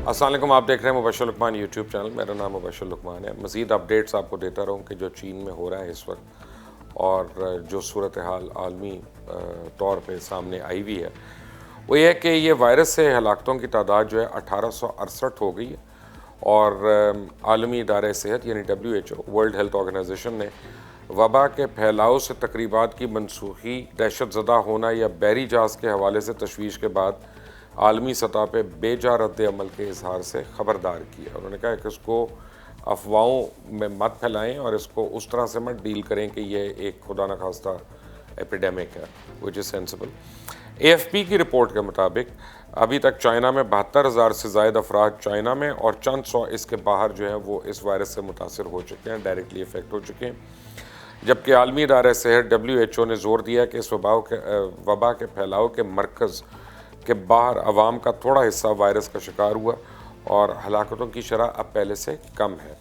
अस्सलाम वालेकुम, आप देख रहे हैं मुबशर लुकमान यूट्यूब चैनल। मेरा नाम मुबशर लुकमान है। मज़ीद अपडेट्स आपको देता रहूँ कि जो चीन में हो रहा है इस वक्त और जो सूरत हाल आलमी तौर पे सामने आई हुई है वो ये है कि ये वायरस से हलाकतों की तादाद जो है 1868 हो गई है। और आलमी इदारे सेहत यानी WHO वर्ल्ड हेल्थ ऑर्गेनाइजेशन ने वबा के फैलाव से तकरीबात की मनसूखी, दहशत ज़दा होना या बहरी जहाज़ के हवाले से तशवीश के बाद आलमी सतह पर बेजा रद्द अमल के इजहार से ख़बरदार किया। उन्होंने कहा कि इसको अफवाहों में मत फैलाएं और इसको उस तरह से मत डील करें कि यह एक खुदा न खास्ता एपिडेमिक है, विच इज़ सेंसिबल। AFP की रिपोर्ट के मुताबिक अभी तक चाइना में 72,000 से ज़ायद अफराद चाइना में और चंद सौ इसके बाहर जो है वो इस वायरस से मुतासर हो चुके हैं, डायरेक्टली इफेक्ट हो चुके हैं। जबकि आलमी इदारा सेहत WHO ने जोर दिया कि इस वबा के फैलाव के मरकज़ के बाहर अवाम का थोड़ा हिस्सा वायरस का शिकार हुआ और हलाकतों की शरह अब पहले से कम है।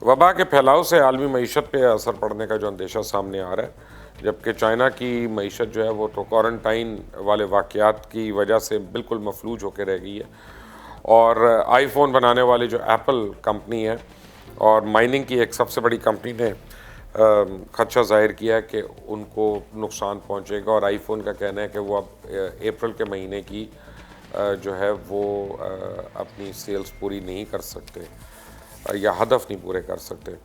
वबा के फैलाव से आलमी मईशत पे असर पड़ने का जो अंदेशा सामने आ रहा है, जबकि चाइना की मईशत जो है वो तो क्वारंटाइन वाले वाक़यात की वजह से बिल्कुल मफलूज होकर रह गई है। और आईफोन बनाने वाली जो एप्पल कंपनी है और माइनिंग की एक सबसे बड़ी कंपनी ने खदशा ज़ाहिर किया है कि उनको नुकसान पहुंचेगा और आईफोन का कहना है कि वो अब अप्रैल के महीने की जो है वो अपनी सेल्स पूरी नहीं कर सकते या हदफ नहीं पूरे कर सकते।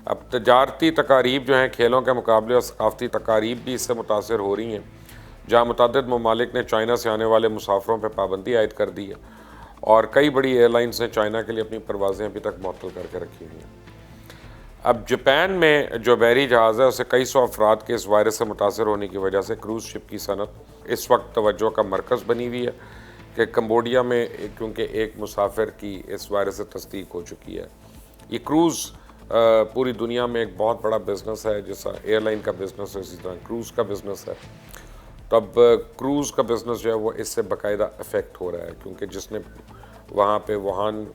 अब तजारती तकारीब जो हैं, खेलों के मुकाबले और सकाफ़ती तकारीब भी इससे मुतासर हो रही हैं, जहाँ मुतअद्दिद ममालिक ने चाइना से आने वाले मुसाफरों पर पाबंदी आयद कर दी है और कई बड़ी एयरलाइंस ने चाइना के लिए अपनी परवाज़ें अभी तक मुअत्तल करके रखी हुई हैं। अब जापान में जो बहरी जहाज़ है उसे कई सौ अफराद के इस वायरस से मुतासर होने की वजह से क्रूज़ शिप की सनत इस वक्त तवज्जो का मरकज़ बनी हुई है कि कंबोडिया में क्योंकि एक मुसाफिर की इस वायरस से तस्दीक हो चुकी है। ये क्रूज़ पूरी दुनिया में एक बहुत बड़ा बिज़नेस है, जैसा एयरलाइन का बिज़नेस है इसी तरह क्रूज़ का बिज़नेस है। तब क्रूज़ का बिज़नेस जो है वो इससे बाकायदा अफेक्ट हो रहा है, क्योंकि जिसने वहाँ पे वुहान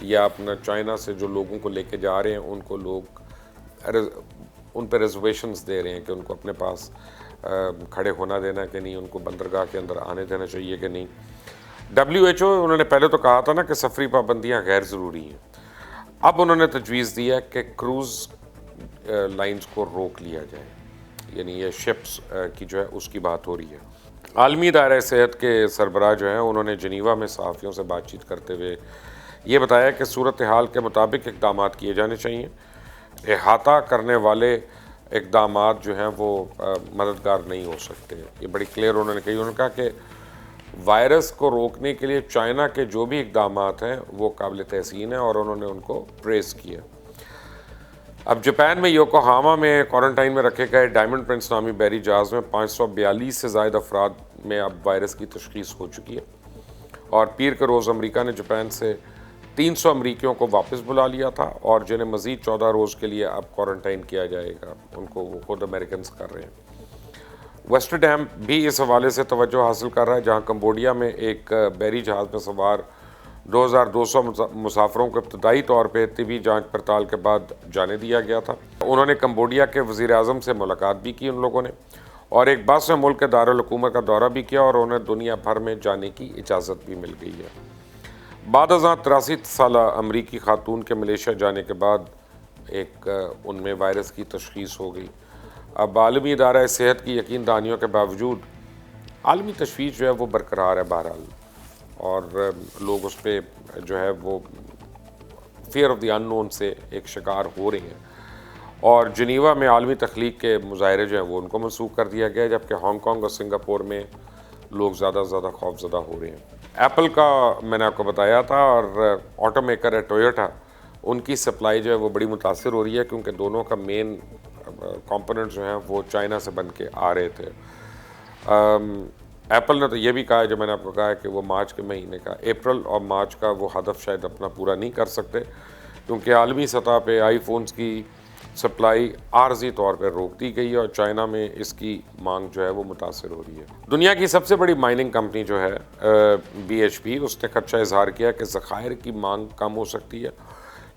या अपना चाइना से जो लोगों को लेके जा रहे हैं उनको लोग उन पर रिजर्वेशंस दे रहे हैं कि उनको अपने पास खड़े होना देना कि नहीं, उनको बंदरगाह के अंदर आने देना चाहिए कि नहीं। WHO उन्होंने पहले तो कहा था ना कि सफरी पाबंदियाँ गैर ज़रूरी हैं। अब उन्होंने तजवीज़ दिया कि क्रूज़ लाइंस को रोक लिया जाए, यानी ये शिप्स की जो है उसकी बात हो रही है। आलमी इदारा सेहत के सरबराह जो हैं उन्होंने जनीवा में सहाफ़ियों से बातचीत करते हुए ये बताया कि सूरत हाल के मुताबिक इक़दाम किए जाने चाहिए। अहाता करने वाले इक़दाम जो हैं वो मददगार नहीं हो सकते। ये बड़ी क्लियर उन्होंने कही। उन्होंने कहा कि वायरस को रोकने के लिए चाइना के जो भी इक़दाम हैं वो काबिल तहसीन है और उन्होंने उनको प्रेज़ किया। अब जापान में योकोहामा में क्वारंटाइन में रखे गए डायमंड प्रिंस नामी बहरी जहाज़ में 542 से ज़ायद अफराद में अब वायरस की तशख़ीस हो चुकी है और पीर के रोज़ अमरीका ने जापान से 300 अमरीकियों को वापस बुला लिया था और जिन्हें मज़ीद 14 रोज़ के लिए अब क्वारंटाइन किया जाएगा, उनको वो खुद अमेरिकन कर रहे हैं। वेस्टरडैम भी इस हवाले से तवज्जो हासिल कर रहा है, जहाँ कंबोडिया में एक बहरी जहाज़ में सवार 2200 मुसाफरों को इब्तदाई तौर पर तिबी जाँच पड़ताल के बाद जाने दिया गया था। उन्होंने कंबोडिया के वज़ीर आज़म से मुलाकात भी की उन लोगों ने और एक बस में मुल्क के दारुल हुकूमत का दौरा भी किया और उन्हें दुनिया भर में जाने की इजाज़त भी मिल गई है। बाद 83 साला अमरीकी खातून के मलेशिया जाने के बाद एक उनमें वायरस की तशख़ीस हो गई। अब आलमी इदारा सेहत की यकीन दहानियों के बावजूद आलमी तशवीश जो है वो बरकरार है बहरहाल, और लोग उस पर जो है वो फियर ऑफ द अननोन से एक शिकार हो रहे हैं और जनीवा में आलमी तख्लीक के मुजाहरे जो हैं वो उनको मनसूख कर दिया गया, जबकि हांगकॉन्ग और सिंगापुर में लोग ज़्यादा से ज़्यादा खौफज़दा हो रहे हैं। एप्पल का मैंने आपको बताया था और ऑटो मेकर है टोयोटा, उनकी सप्लाई जो है वो बड़ी मुतासिर हो रही है, क्योंकि दोनों का मेन कंपोनेंट जो हैं वो चाइना से बन के आ रहे थे। एप्पल ने तो ये भी कहा है, जो मैंने आपको कहा है, कि वो मार्च के महीने का, अप्रैल और मार्च का वो हदफ शायद अपना पूरा नहीं कर सकते, क्योंकि आलमी सतह पे आईफोन्स की सप्लाई आर्जी तौर पर रोक दी गई है और चाइना में इसकी मांग जो है वो मुतासर हो रही है। दुनिया की सबसे बड़ी माइनिंग कंपनी जो है BHP, उसने खदशा इजहार किया कि ज़खायर की मांग कम हो सकती है,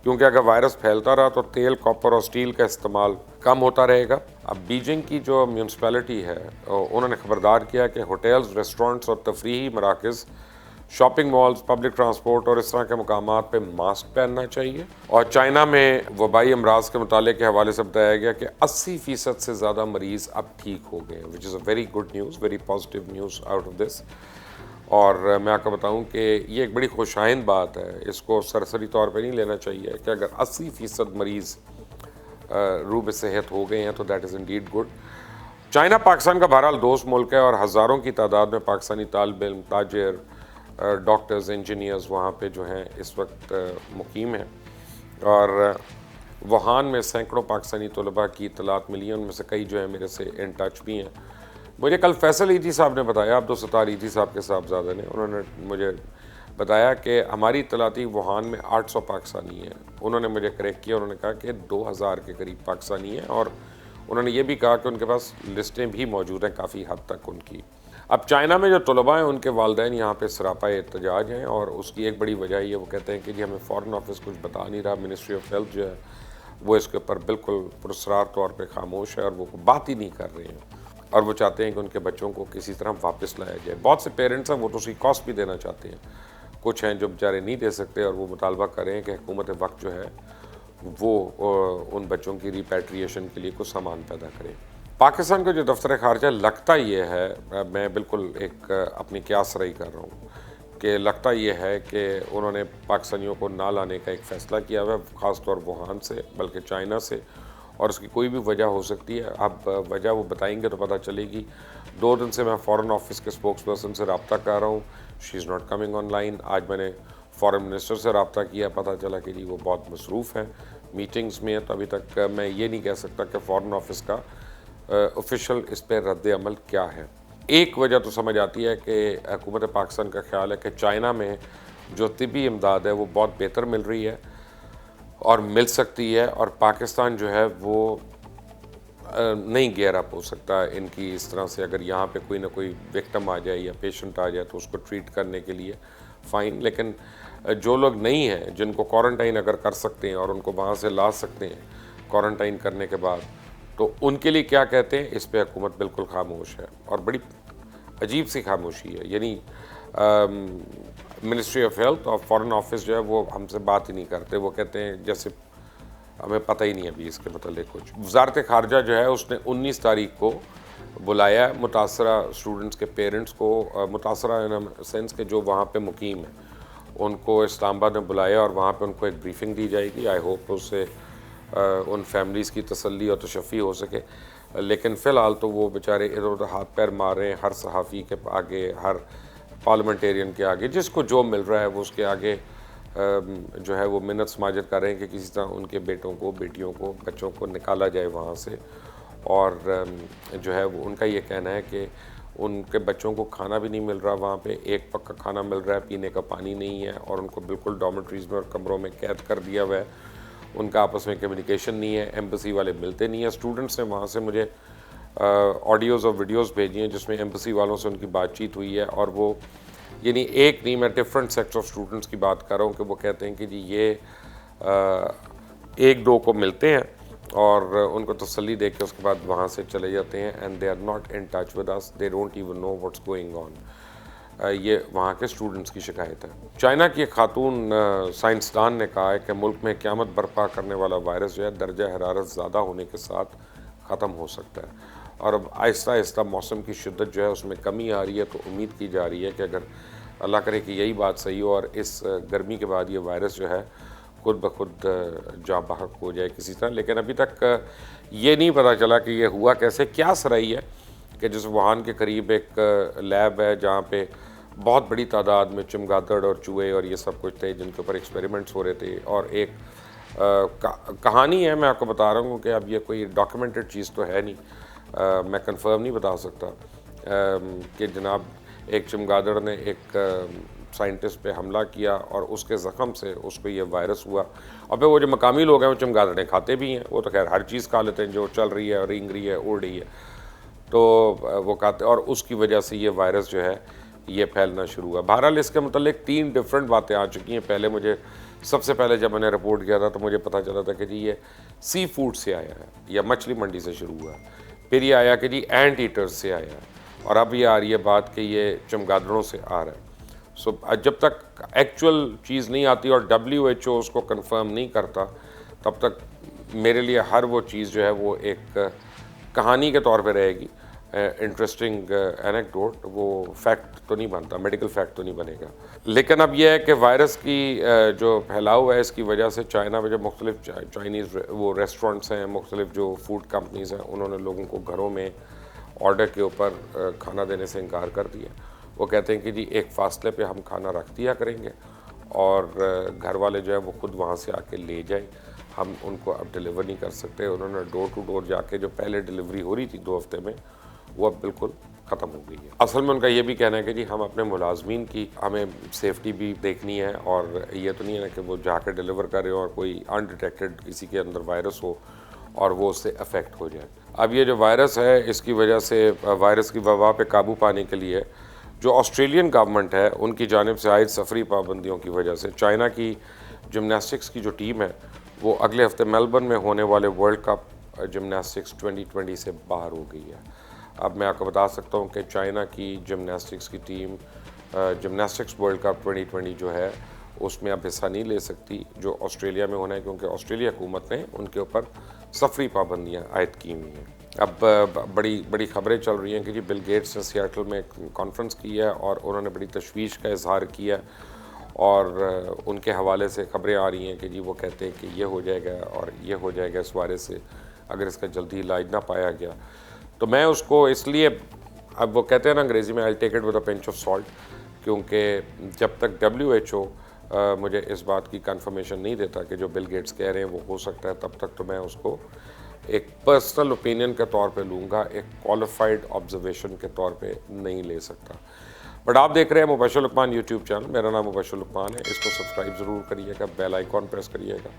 क्योंकि अगर वायरस फैलता रहा तो तेल, कॉपर और स्टील का इस्तेमाल कम होता रहेगा। अब बीजिंग की जो म्यूनसिपैलिटी है उन्होंने खबरदार किया कि होटल्स, रेस्टोरेंट्स और तफरीही मराकज़ शॉपिंग मॉल्स, पब्लिक ट्रांसपोर्ट और इस तरह के मकामात पे मास्क पहनना चाहिए। और चाइना में वबाई अमराज के मुताले के हवाले से बताया गया कि 80% से ज़्यादा मरीज़ अब ठीक हो गए हैं, which is a very good news, very positive news out of this. और मैं आपको बताऊं कि ये एक बड़ी खुशाइंद बात है, इसको सरसरी तौर पे नहीं लेना चाहिए कि अगर 80% मरीज़ रूब सेहत हो गए हैं तो that is Indeed good. China Pakistan का बहरहाल दोस्त मुल्क है और हज़ारों की तादाद में पाकिस्तानी तालिब इल्म, ताजिर, डॉक्टर्स, इंजीनियर्स वहाँ पे जो हैं इस वक्त मुकीम हैं। और वुहान में सैकड़ों पाकिस्तानी तलबा की इतलात मिली हैं, उनमें से कई जो है मेरे से इन टच भी हैं। मुझे कल फैसल ईदी साहब ने बताया, अब्दुल सत्तार ईदी साहब के साहबजादे ने, उन्होंने मुझे बताया कि हमारी इतलाती वुहान में 800 पाकिस्तानी हैं। उन्होंने मुझे करेक्ट किया, उन्होंने कहा कि 2000 के करीब पाकिस्तानी हैं और उन्होंने ये भी कहा कि उनके पास लिस्टें भी मौजूद हैं काफ़ी हद तक उनकी। अब चाइना में जो तलबा हैं उनके वालिदैन यहाँ पे सरापा एहतजाज हैं और उसकी एक बड़ी वजह ये, वो कहते हैं कि जी हमें फ़ॉरेन ऑफिस कुछ बता नहीं रहा, मिनिस्ट्री ऑफ हेल्थ जो है वो इसके ऊपर बिल्कुल पुरस्रार तौर पे खामोश है और वो बात ही नहीं कर रहे हैं और वो चाहते हैं कि उनके बच्चों को किसी तरह वापस लाया जाए। बहुत से पेरेंट्स हैं वो तो उसकी कॉस्ट भी देना चाहते हैं, कुछ हैं जो बेचारे नहीं दे सकते और वो मुतालबा कर रहे हैं कि हुकूमत वक्त जो है वो उन बच्चों की रिपैट्रिएशन के लिए कुछ सामान पैदा करें। पाकिस्तान का जो दफ्तर खारजा लगता ये है, मैं बिल्कुल एक अपनी क्यास रही कर रहा हूँ कि लगता ये है कि उन्होंने पाकिस्तानियों को ना लाने का एक फ़ैसला किया हुआ है, ख़ास तौर वुहान से बल्कि चाइना से, और उसकी कोई भी वजह हो सकती है। अब वजह वो बताएंगे तो पता चलेगी। 2 दिन से मैं फ़ॉरेन ऑफिस के स्पोक्स पर्सन से रब्ता कर रहा हूँ, she is not coming online. आज मैंने फ़ॉरेन मिनिस्टर से रब्ता किया, पता चला कि जी वो बहुत मसरूफ़ हैं, मीटिंग्स में है, तो अभी तक मैं ये नहीं कह सकता कि फ़ॉरेन ऑफिस का ऑफिशियल इस पर रद्द अमल क्या है। एक वजह तो समझ आती है कि हुकूमत पाकिस्तान का ख्याल है कि चाइना में जो तिब्बी इमदाद है वो बहुत बेहतर मिल रही है और मिल सकती है, और पाकिस्तान जो है वो नहीं गेयर अप हो सकता इनकी इस तरह से। अगर यहाँ पे कोई ना कोई विक्टिम आ जाए या पेशेंट आ जाए तो उसको ट्रीट करने के लिए फ़ाइन, लेकिन जो लोग नहीं हैं, जिनको क्वारंटाइन अगर कर सकते हैं और उनको वहाँ से ला सकते हैं क्वारंटाइन करने के बाद, तो उनके लिए क्या कहते हैं, इस पे हुकूमत बिल्कुल खामोश है और बड़ी अजीब सी खामोशी है। यानी मिनिस्ट्री ऑफ हेल्थ और फॉरेन ऑफिस जो है वो हमसे बात ही नहीं करते, वो कहते हैं जैसे हमें पता ही नहीं है अभी इसके मतलब कुछ। वज़ारत ख़ारजा जो है उसने 19 तारीख को बुलाया मुतासरा स्टूडेंट्स के पेरेंट्स को, मुतासरा इन सेंस के जो वहाँ पे मुकीम है उनको इस्लामाबाद में बुलाया और वहाँ पे उनको एक ब्रीफिंग दी जाएगी। आई होप उससे उन फैमिलीज़ की तसल्ली और तशफ़ी हो सके, लेकिन फ़िलहाल तो वो बेचारे इधर उधर हाथ पैर मार रहे हैं, हर सहाफ़ी के आगे, हर पार्लियामेंटेरियन के आगे, जिसको जो मिल रहा है वो उसके आगे जो है वो मिन्नत समाजत कर रहे हैं कि किसी तरह उनके बेटों को, बेटियों को, बच्चों को निकाला जाए वहाँ से। और जो है वो उनका ये कहना है कि उनके बच्चों को खाना भी नहीं मिल रहा वहाँ पे, एक पक्का खाना मिल रहा है, पीने का पानी नहीं है, और उनको बिल्कुल डॉर्मेटरीज़ में और कमरों में कैद कर दिया हुआ है। उनका आपस में कम्युनिकेशन नहीं है, एम्बेसी वाले मिलते नहीं हैं। स्टूडेंट्स ने वहाँ से मुझे ऑडियोज़ और वीडियोज़ भेजी हैं जिसमें एम्बेसी वालों से उनकी बातचीत हुई है, और वो यानी एक नहीं, मैं डिफरेंट सेक्टर ऑफ स्टूडेंट्स की बात कर रहा हूँ कि वो कहते हैं कि जी ये एक दो को मिलते हैं और उनको तसल्ली दे के उसके बाद वहाँ से चले जाते हैं, and they are not in touch with us, they don't even know what's going on. ये वहाँ के स्टूडेंट्स की शिकायत है। चाइना की एक खातून साइंसदान ने कहा है कि मुल्क में क़यामत बर्पा करने वाला वायरस जो है दर्जा हरारत ज़्यादा होने के साथ ख़त्म हो सकता है, और अब आहिस्ता आहिस्ता मौसम की शिद्दत जो है उसमें कमी आ रही है। तो उम्मीद की जा रही है कि अगर अल्लाह करे कि यही बात सही हो और इस गर्मी के बाद ये वायरस जो है खुद ब खुद जाँ बहक हो जाए किसी तरह। लेकिन अभी तक ये नहीं पता चला कि ये हुआ कैसे। क्या सराई है कि जिस वुहान के करीब एक लैब है जहाँ पे बहुत बड़ी तादाद में चमगादड़ और चूहे और ये सब कुछ थे जिनके ऊपर एक्सपेरिमेंट्स हो रहे थे, और एक कहानी है, मैं आपको बता रहा हूँ कि अब ये कोई डॉक्यूमेंटेड चीज़ तो है नहीं, मैं कंफर्म नहीं बता सकता कि जनाब एक चमगादड़ ने एक साइंटिस्ट पे हमला किया और उसके ज़ख़म से उसको ये वायरस हुआ। और फिर वो जो मकामी लोग हैं वो चमगादड़ें खाते भी हैं, वो तो खैर हर चीज़ खा लेते हैं जो चल रही है, रेंग रही है, उड़ रही है, तो वो खाते, और उसकी वजह से ये वायरस जो है ये फैलना शुरू हुआ। बहरहाल इसके मतलब 3 डिफरेंट बातें आ चुकी हैं। पहले मुझे सबसे पहले जब मैंने रिपोर्ट किया था तो मुझे पता चला था कि जी ये सी फूड से आया है या मछली मंडी से शुरू हुआ, फिर ये आया कि जी एंट ईटर्स से आया है, और अब ये आ रही है बात कि ये चमगादड़ों से आ रहा है। सो जब तक एक्चुअल चीज़ नहीं आती और WHO उसको कंफर्म नहीं करता, तब तक मेरे लिए हर वो चीज़ जो है वो एक कहानी के तौर पे रहेगी, इंटरेस्टिंग एनेक्डोट, वो फैक्ट तो नहीं बनता, मेडिकल फैक्ट तो नहीं बनेगा। लेकिन अब यह है कि वायरस की जो फैलाव है, इसकी वजह से चाइना में जो मुख्तलिफ चाइनीज़ वो रेस्टोरेंट्स हैं, मुख्तलिफ जो फूड कंपनीज़ हैं, उन्होंने लोगों को घरों में ऑर्डर के ऊपर खाना देने से इनकार कर दिया। वो कहते हैं कि जी एक फासले पे हम खाना रख दिया करेंगे और घर वाले जो है वो खुद वहाँ से आके ले जाए, हम उनको अब डिलीवर नहीं कर सकते। उन्होंने डोर टू डोर जाके जो पहले डिलीवरी हो रही थी 2 हफ्ते में, वो अब बिल्कुल ख़त्म हो गई है। असल में उनका ये भी कहना है कि जी हम अपने मुलाजमीन की हमें सेफ्टी भी देखनी है, और ये तो नहीं है कि वो जाकर डिलीवर करें और कोई अनडिटेक्टेड किसी के अंदर वायरस हो और वो उससे अफेक्ट हो जाए। अब ये जो वायरस है, इसकी वजह से वायरस की वबा पे काबू पाने के लिए जो ऑस्ट्रेलियन गवर्नमेंट है, उनकी जानिब से आयद सफरी पाबंदियों की वजह से चाइना की जिमनास्टिक्स की जो टीम है वो अगले हफ्ते मेलबर्न में होने वाले वर्ल्ड कप जिमनास्टिक्स 2020 से बाहर हो गई है। अब मैं आपको बता सकता हूँ कि चाइना की जिमनास्टिक्स की टीम जिमनास्टिक्स वर्ल्ड कप 2020 जो है उसमें अब हिस्सा नहीं ले सकती, जो ऑस्ट्रेलिया में होना है, क्योंकि ऑस्ट्रेलिया हुकूमत ने उनके ऊपर सफरी पाबंदियाँ आयद की हुई हैं। अब बड़ी बड़ी खबरें चल रही हैं कि जी बिल गेट्स ने सियाटल में एक कॉन्फ्रेंस की है और उन्होंने बड़ी तशवीश का इजहार किया, और उनके हवाले से खबरें आ रही हैं कि जी वो कहते हैं कि ये हो जाएगा और ये हो जाएगा इस वायरस से, अगर इसका जल्दी इलाज ना पाया गया। तो मैं उसको इसलिए, अब वो कहते हैं ना अंग्रेज़ी में, I take it with a pinch of salt, क्योंकि जब तक WHO मुझे इस बात की कंफर्मेशन नहीं देता कि जो बिल गेट्स कह रहे हैं वो हो सकता है, तब तक तो मैं उसको एक पर्सनल ओपिनियन के तौर पे लूँगा, एक क्वालिफाइड ऑब्जर्वेशन के तौर पे नहीं ले सकता। बट आप देख रहे हैं मुबशर लुकमान यूट्यूब चैनल, मेरा नाम मुबशर लुकमान है। इसको सब्सक्राइब ज़रूर करिएगा, बेल आइकॉन प्रेस करिएगा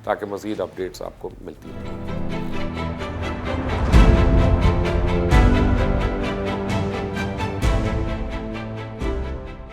ताकि मज़ीद अपडेट्स आपको मिलती रहें।